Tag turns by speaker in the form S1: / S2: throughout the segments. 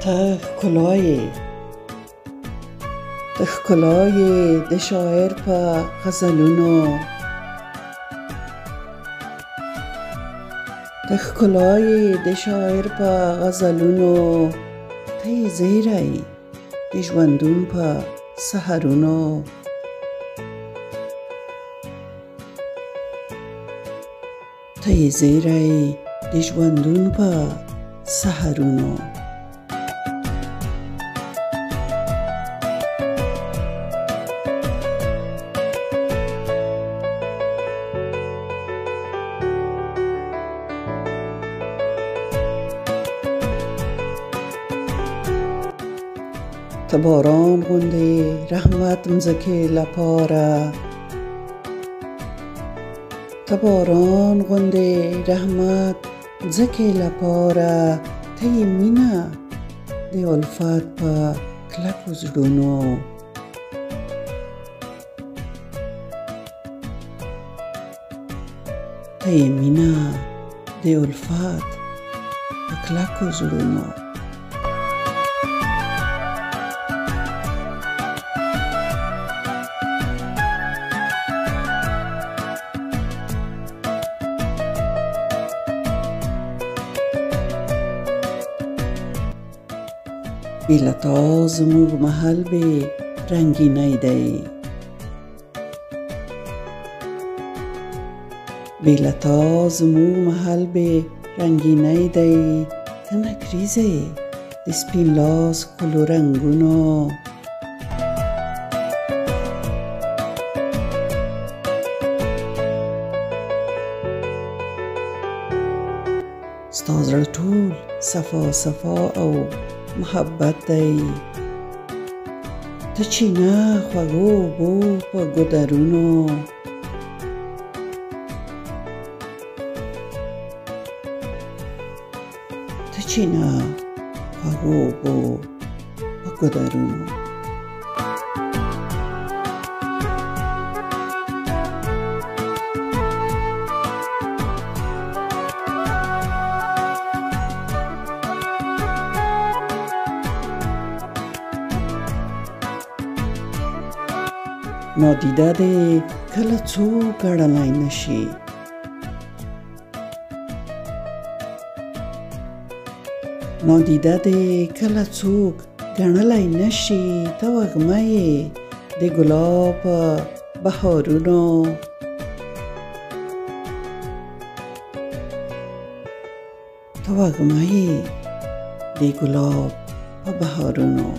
S1: ته ښکلایې د شاعر په غزلونو، ته ښکلایې د شاعر په غزلونو، ته یې زیری د ژوندون په سحرونو. ته یې زیری د ژوندون په سحرونو. ته باران غوندې رحمت مځکې لپاره، ته باران غوندې رحمت مځکې لپاره، ته یې مینه د الفت په کلکو زړونو. ته یې مینه د الفت په کلکو زړونو. بی له تا زموږ محل بې رنګینی دی، بی له تا زموږ محل بې رنګینی دی. ته نکریزې د سپین لاس ښکلو رنګونو. ستا زړه ټول صفا صفا او محبت دی. ته چینه خوږو اوبو په ګودرونو. ته چینه خوږو اوبو په ګودرونو. نادیده دې کله څوک ګڼلی نشي، نادیده دې کله څوک ګڼلی نشي. ته وږمه یې د ګلاب په بهارونو. ته وږمه یې د ګلاب په بهارونو.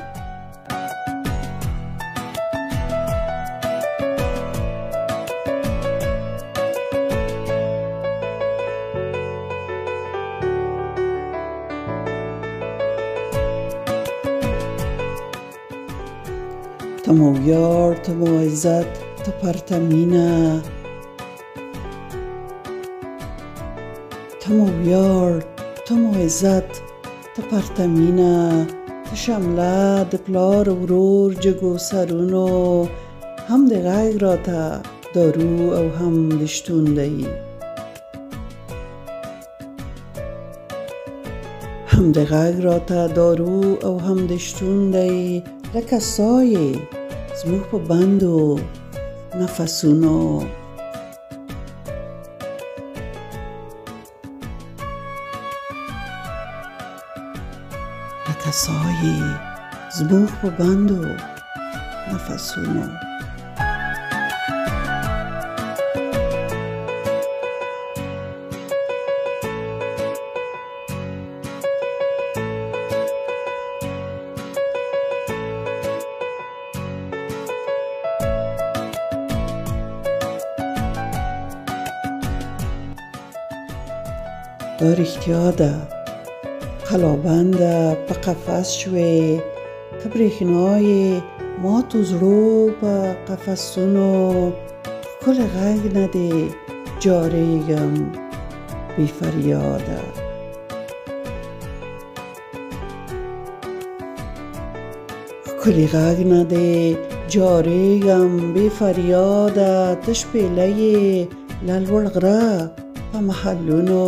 S1: ته مو ویاړ، ته مو عزت، ته پرتمینه. ته مو ویاړ، ته مو عزت، ته پرتمینه. ته شمله د پلار ورور جګو سرونو. هم د غږ راته دارو او هم د شتون دی، هم د غږ راته دارو او هم د شتون دی. لکه سایې زموږ په بندو نفسونو. لکه سایې زموږ په بندو نفسونو. دا رښتیا ده، قلابنده په قفس شوې. ته برېښنایې ماتو زړو په قفسونو. ښکلی غږ نه دې جارېږم بې فریاده. ښکلی غږ نه دې جارېږم بې فریاده. ته شپېله یې له لوړ غره په محلونو.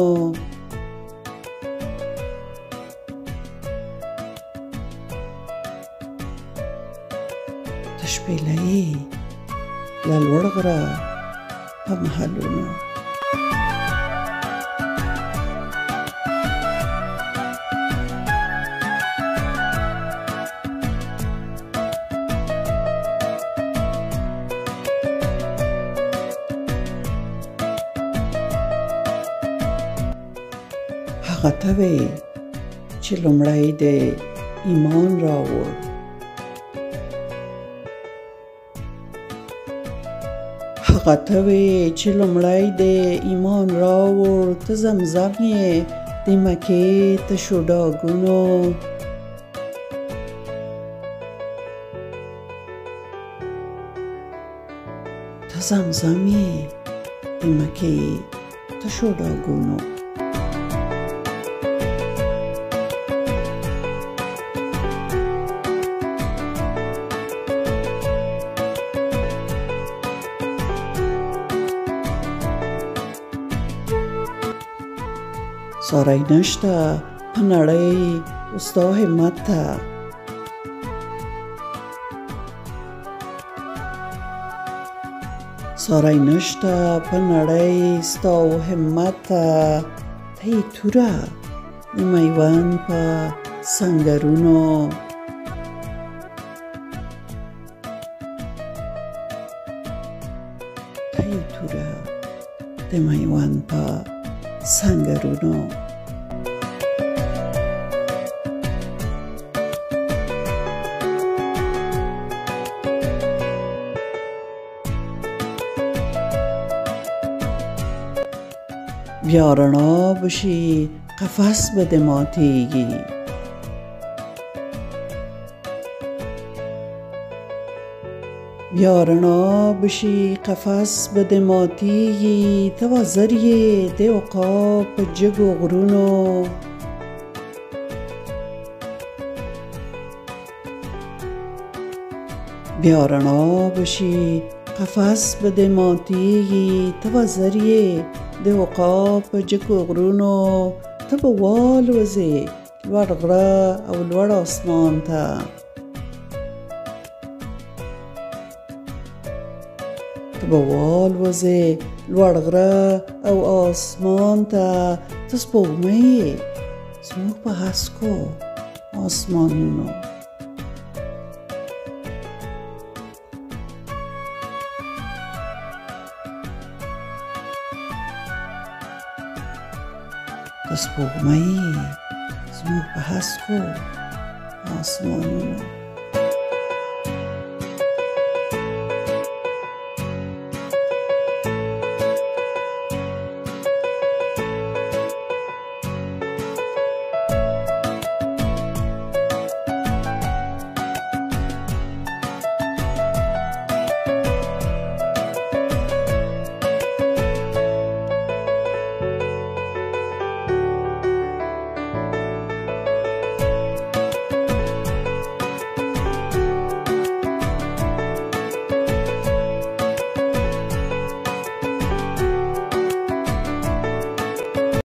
S1: شپېلۍ له لوړ غره په محلونو. هغه ته وې چې لومړی د ایمان راوړ. هغه ته وې چې لومړی د ایمان راوړ، ته زمزم یې د مکې تشو ډاګونو. ته زمزم یې د مکې تشو ډاګونو. ساری نشته په نړۍ ستا همت ته. ساری نشته په نړۍ ستا همت ته، ته یې توره د میوند په سنګرونو. ته یې توره د میوند په سنگرونو. بیا رڼا بشي قفس به د ماتیږي. بیا رڼا بشي قفس به د ماتیږي، ته وزر یې د عقاب په جګو غرونو. بیا رڼا بشي قفس به د ماتیږي، ته وزر یې د عقاب په جګو غرونو. ته به والوځې لوړ غره او لوړ اسمان ته. ته به والوځې لوړ غره او آسمان ته. ته سپوږمۍ یې زموږ په هسکو آسمانونو. ته سپوږمۍ یې زموږ په هسکو آسمانونو.